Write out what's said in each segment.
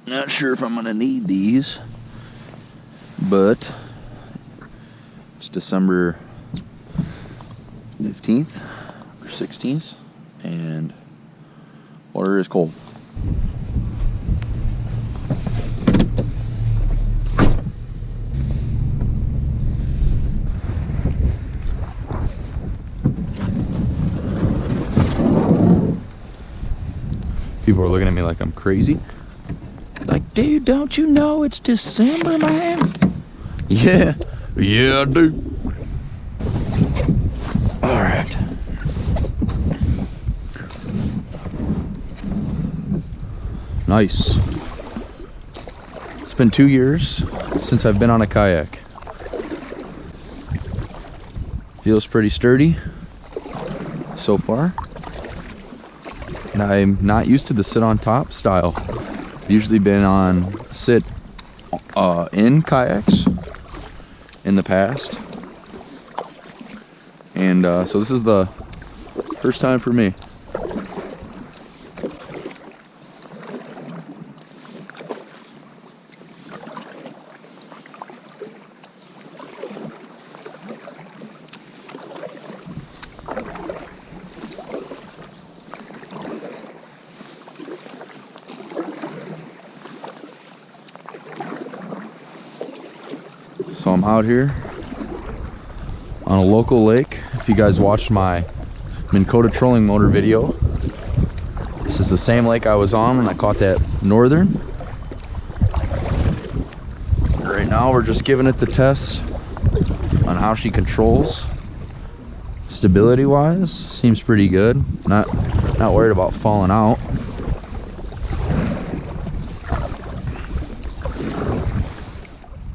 Not sure if I'm gonna need these, but it's December 15th or 16th, and water is cold. People are looking at me like I'm crazy. Like, dude, don't you know it's December, man? Yeah, yeah, I do. All right. Nice. It's been 2 years since I've been on a kayak. Feels pretty sturdy so far. And I'm not used to the sit on top style. I've usually been on sit in kayaks in the past. And so this is the first time for me. So I'm out here on a local lake. If you guys watched my Minn Kota trolling motor video, this is the same lake I was on when I caught that northern. Right now we're just giving it the test on how she controls. Stability wise, seems pretty good. Not worried about falling out.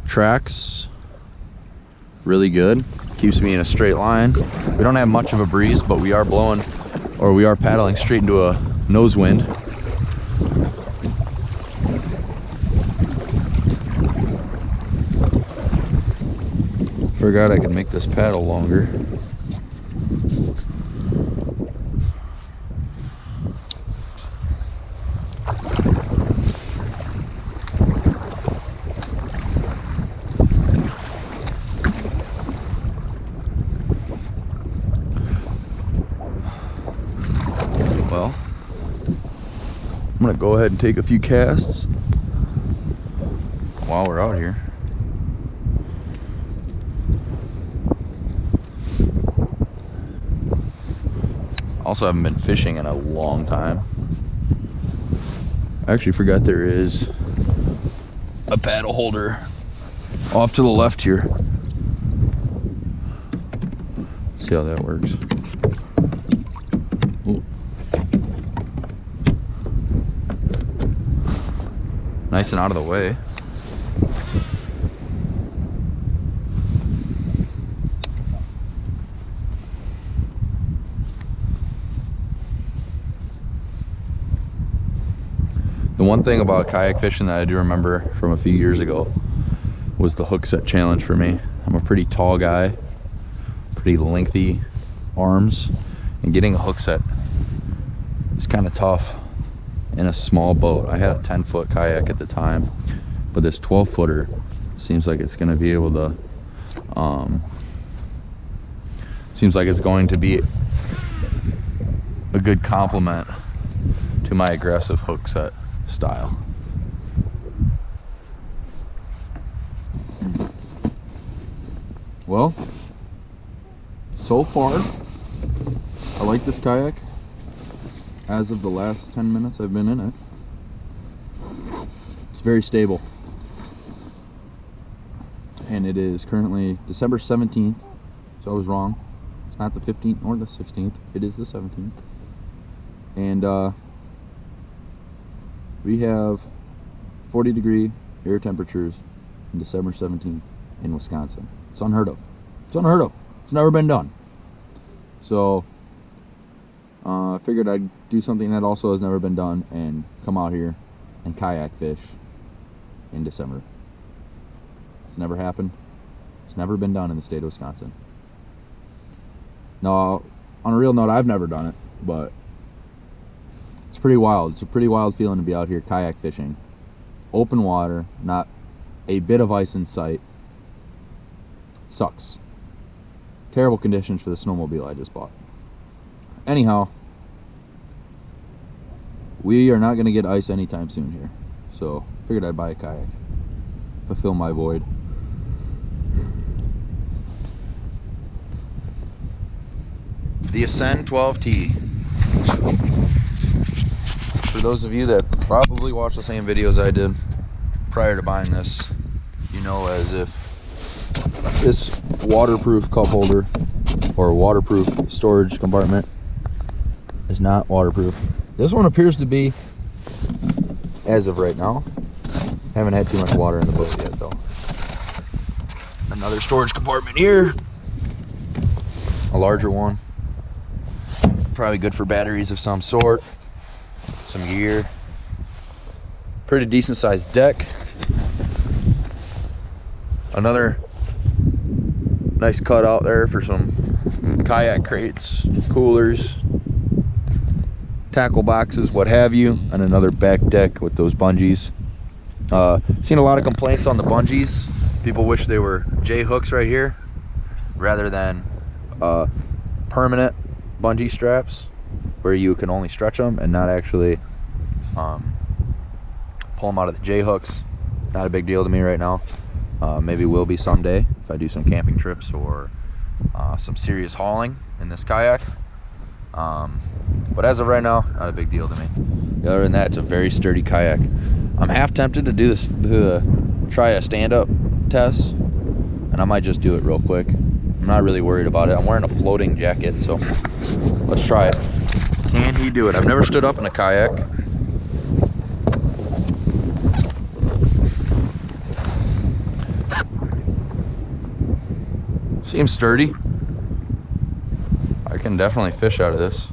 Tracks really good, keeps me in a straight line. We don't have much of a breeze, but we are blowing, or we are paddling straight into a nose wind. Forgot I could make this paddle longer. Well, I'm gonna go ahead and take a few casts while we're out here. Also haven't been fishing in a long time. I actually forgot there is a paddle holder off to the left here. See how that works. Ooh. Nice and out of the way. The one thing about kayak fishing that I do remember from a few years ago was the hook set challenge for me. I'm a pretty tall guy, pretty lengthy arms, and getting a hook set is kind of tough in a small boat. I had a 10-foot kayak at the time, but this 12-footer seems like it's going to be able to seems like it's going to be a good complement to my aggressive hook set style. Well, so far I like this kayak. As of the last 10 minutes I've been in it, it's very stable. And it is currently December 17th, so I was wrong. It's not the 15th or the 16th, it is the 17th. And we have 40-degree air temperatures on December 17th in Wisconsin. It's unheard of. It's unheard of. It's never been done. So I figured I'd do something that also has never been done and come out here and kayak fish in December. It's never happened. It's never been done in the state of Wisconsin. Now, on a real note, I've never done it, but it's pretty wild. It's a pretty wild feeling to be out here kayak fishing open water, not a bit of ice in sight. Sucks. Terrible conditions for the snowmobile I just bought. Anyhow, we are not going to get ice anytime soon here. So, figured I'd buy a kayak. Fulfill my void. The Ascend 12T. For those of you that probably watch the same videos I did prior to buying this, you know as if this waterproof cup holder or waterproof storage compartment is not waterproof. This one appears to be, as of right now. Haven't had too much water in the boat yet though. Another storage compartment here. A larger one. Probably good for batteries of some sort. Some gear. Pretty decent sized deck. Another nice cutout there for some kayak crates, coolers, tackle boxes, what have you, and another back deck with those bungees. Seen a lot of complaints on the bungees. People wish they were J-hooks right here rather than permanent bungee straps where you can only stretch them and not actually pull them out of the J-hooks. Not a big deal to me right now. Maybe will be someday if I do some camping trips or some serious hauling in this kayak. But as of right now, not a big deal to me. Other than that, it's a very sturdy kayak. I'm half tempted to do this, try a stand-up test, and I might just do it real quick. I'm not really worried about it. I'm wearing a floating jacket, so let's try it. Can he do it? I've never stood up in a kayak. Seems sturdy. I can definitely fish out of this.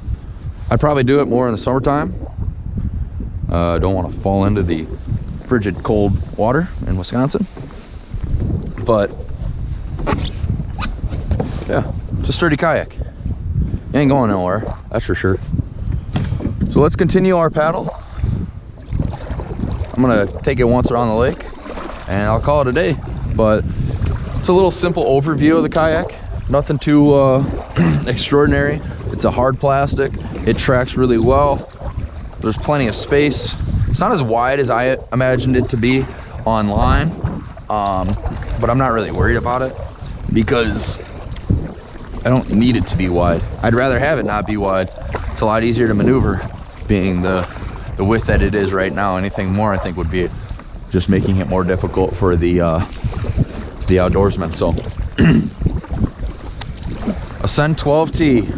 I'd probably do it more in the summertime. Don't want to fall into the frigid cold water in Wisconsin. But yeah, it's a sturdy kayak. You ain't going nowhere, that's for sure. So let's continue our paddle. I'm gonna take it once around the lake and I'll call it a day. But it's a little simple overview of the kayak. Nothing too extraordinary. It's a hard plastic. It tracks really well. There's plenty of space. It's not as wide as I imagined it to be online, but I'm not really worried about it because I don't need it to be wide. I'd rather have it not be wide. It's a lot easier to maneuver being the width that it is right now. Anything more I think would be just making it more difficult for the outdoorsman. So Ascend 12T.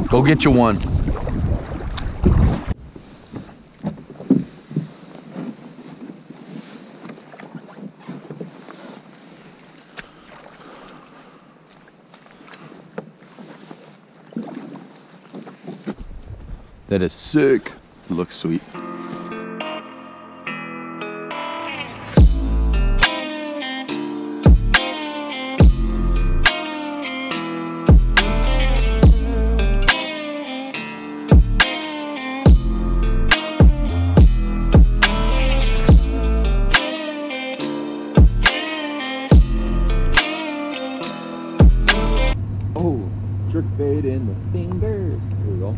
Go get you one. That is sick. It looks sweet. Oh, jerk bait in the finger. There we go.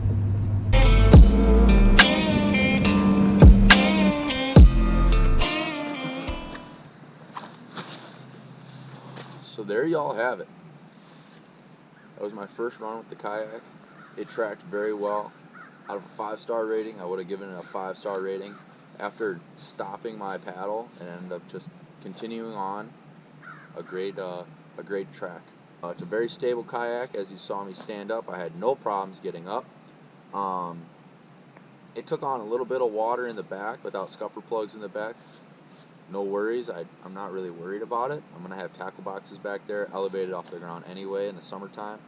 So there y'all have it. That was my first run with the kayak. It tracked very well. Out of a 5-star rating, I would have given it a 5-star rating. After stopping my paddle and ended up just continuing on, a great track. It's a very stable kayak. As you saw me stand up, I had no problems getting up. It took on a little bit of water in the back without scupper plugs in the back. No worries. I'm not really worried about it. I'm going to have tackle boxes back there elevated off the ground anyway in the summertime.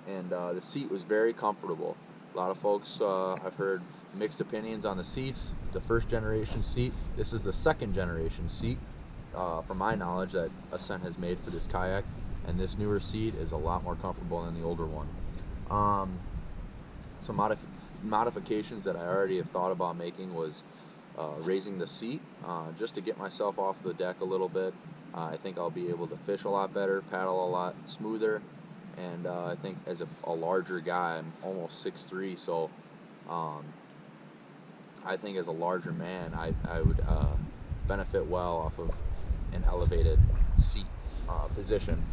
And the seat was very comfortable. A lot of folks, I've heard mixed opinions on the seats. It's a first generation seat. This is the second generation seat, from my knowledge, that Ascend has made for this kayak. And this newer seat is a lot more comfortable than the older one. Some modifications that I already have thought about making was raising the seat just to get myself off the deck a little bit. I think I'll be able to fish a lot better, paddle a lot smoother, and I think as a larger guy, I'm almost 6'3", so I think as a larger man, I would benefit well off of an elevated seat position.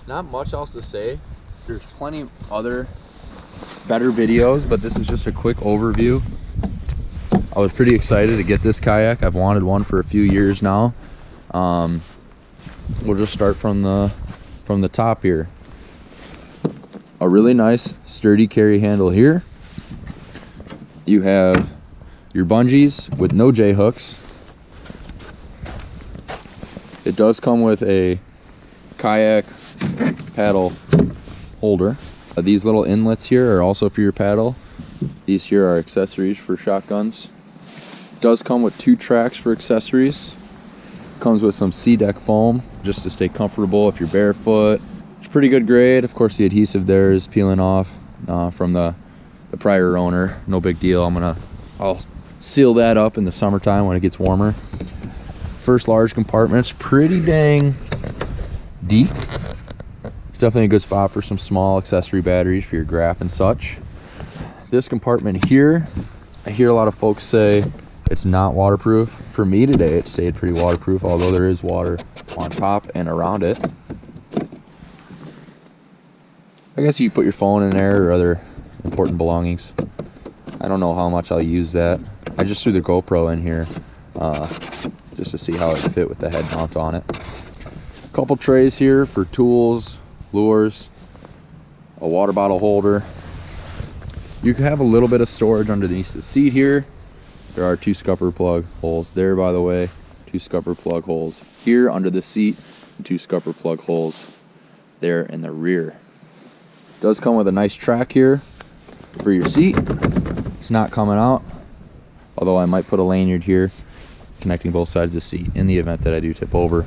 Not much else to say. There's plenty other better videos, but this is just a quick overview. I was pretty excited to get this kayak. I've wanted one for a few years now. We'll just start from the top here. A really nice sturdy carry handle here. You have your bungees with no J hooks. It does come with a kayak paddle holder. These little inlets here are also for your paddle. These here are accessories for shotguns. It does come with 2 tracks for accessories. Comes with some SeaDek foam just to stay comfortable if you're barefoot. It's pretty good grade. Of course, the adhesive there is peeling off from the prior owner. No big deal. I'll seal that up in the summertime when it gets warmer. First large compartment's pretty dang deep. It's definitely a good spot for some small accessory batteries for your graph and such. This compartment here, I hear a lot of folks say it's not waterproof. For me today, it stayed pretty waterproof, although there is water on top and around it. I guess you could put your phone in there or other important belongings. I don't know how much I'll use that. I just threw the GoPro in here just to see how it fit with the head mount on it. A couple trays here for tools, lures, a water bottle holder. You can have a little bit of storage underneath the seat here. There are 2 scupper plug holes there, by the way. 2 scupper plug holes here under the seat, and 2 scupper plug holes there in the rear. It does come with a nice track here for your seat. It's not coming out, although I might put a lanyard here connecting both sides of the seat in the event that I do tip over.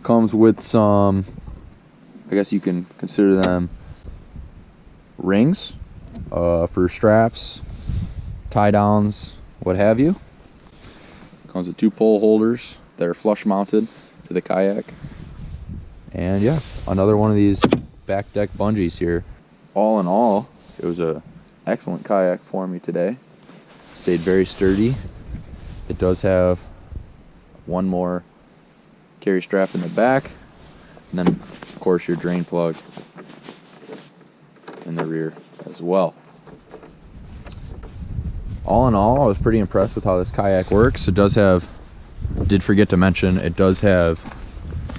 Comes with some, I guess you can consider them rings for straps, tie downs, what have you. Comes with 2 pole holders that are flush mounted to the kayak. And yeah, another one of these back deck bungees here. All in all, it was a excellent kayak for me today. Stayed very sturdy. It does have one more carry strap in the back, and then of course your drain plug in the rear as well. All in all, I was pretty impressed with how this kayak works. It does have, did forget to mention, it does have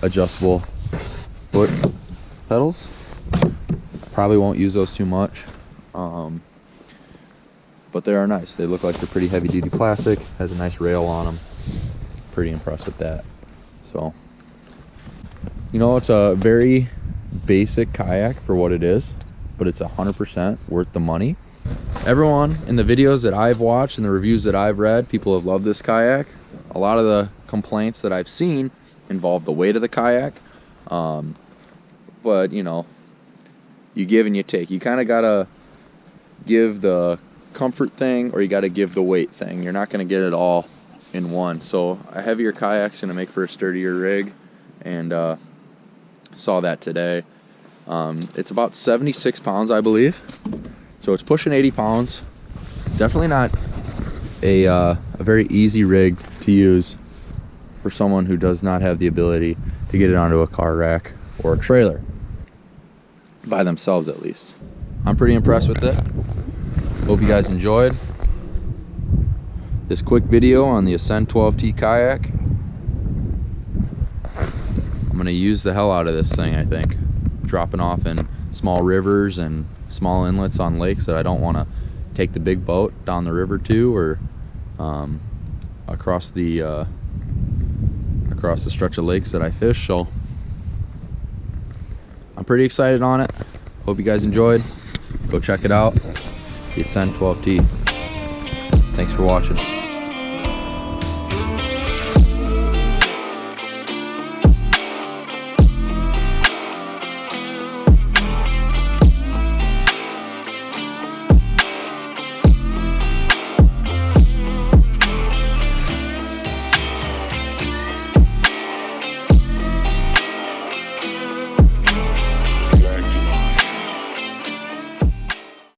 adjustable foot pedals. Probably won't use those too much, but they are nice. They look like they're pretty heavy duty plastic. Has a nice rail on them. Pretty impressed with that. So, you know, it's a very basic kayak for what it is, but it's 100% worth the money. Everyone in the videos that I've watched and the reviews that I've read, people have loved this kayak. A lot of the complaints that I've seen involve the weight of the kayak, but you know, you give and you take. You kind of gotta give the comfort thing, or you gotta give the weight thing. You're not gonna get it all in one. So a heavier kayak's gonna make for a sturdier rig, and saw that today. It's about 76 pounds, I believe, so it's pushing 80 pounds. Definitely not a very easy rig to use for someone who does not have the ability to get it onto a car rack or a trailer by themselves, at least. I'm pretty impressed with it. Hope you guys enjoyed this quick video on the Ascend 12T kayak. I'm gonna use the hell out of this thing, I think. Dropping off in small rivers and small inlets on lakes that I don't want to take the big boat down the river to, or across the stretch of lakes that I fish. So I'm pretty excited on it. Hope you guys enjoyed. Go check it out. The Ascend 12T. Thanks for watching.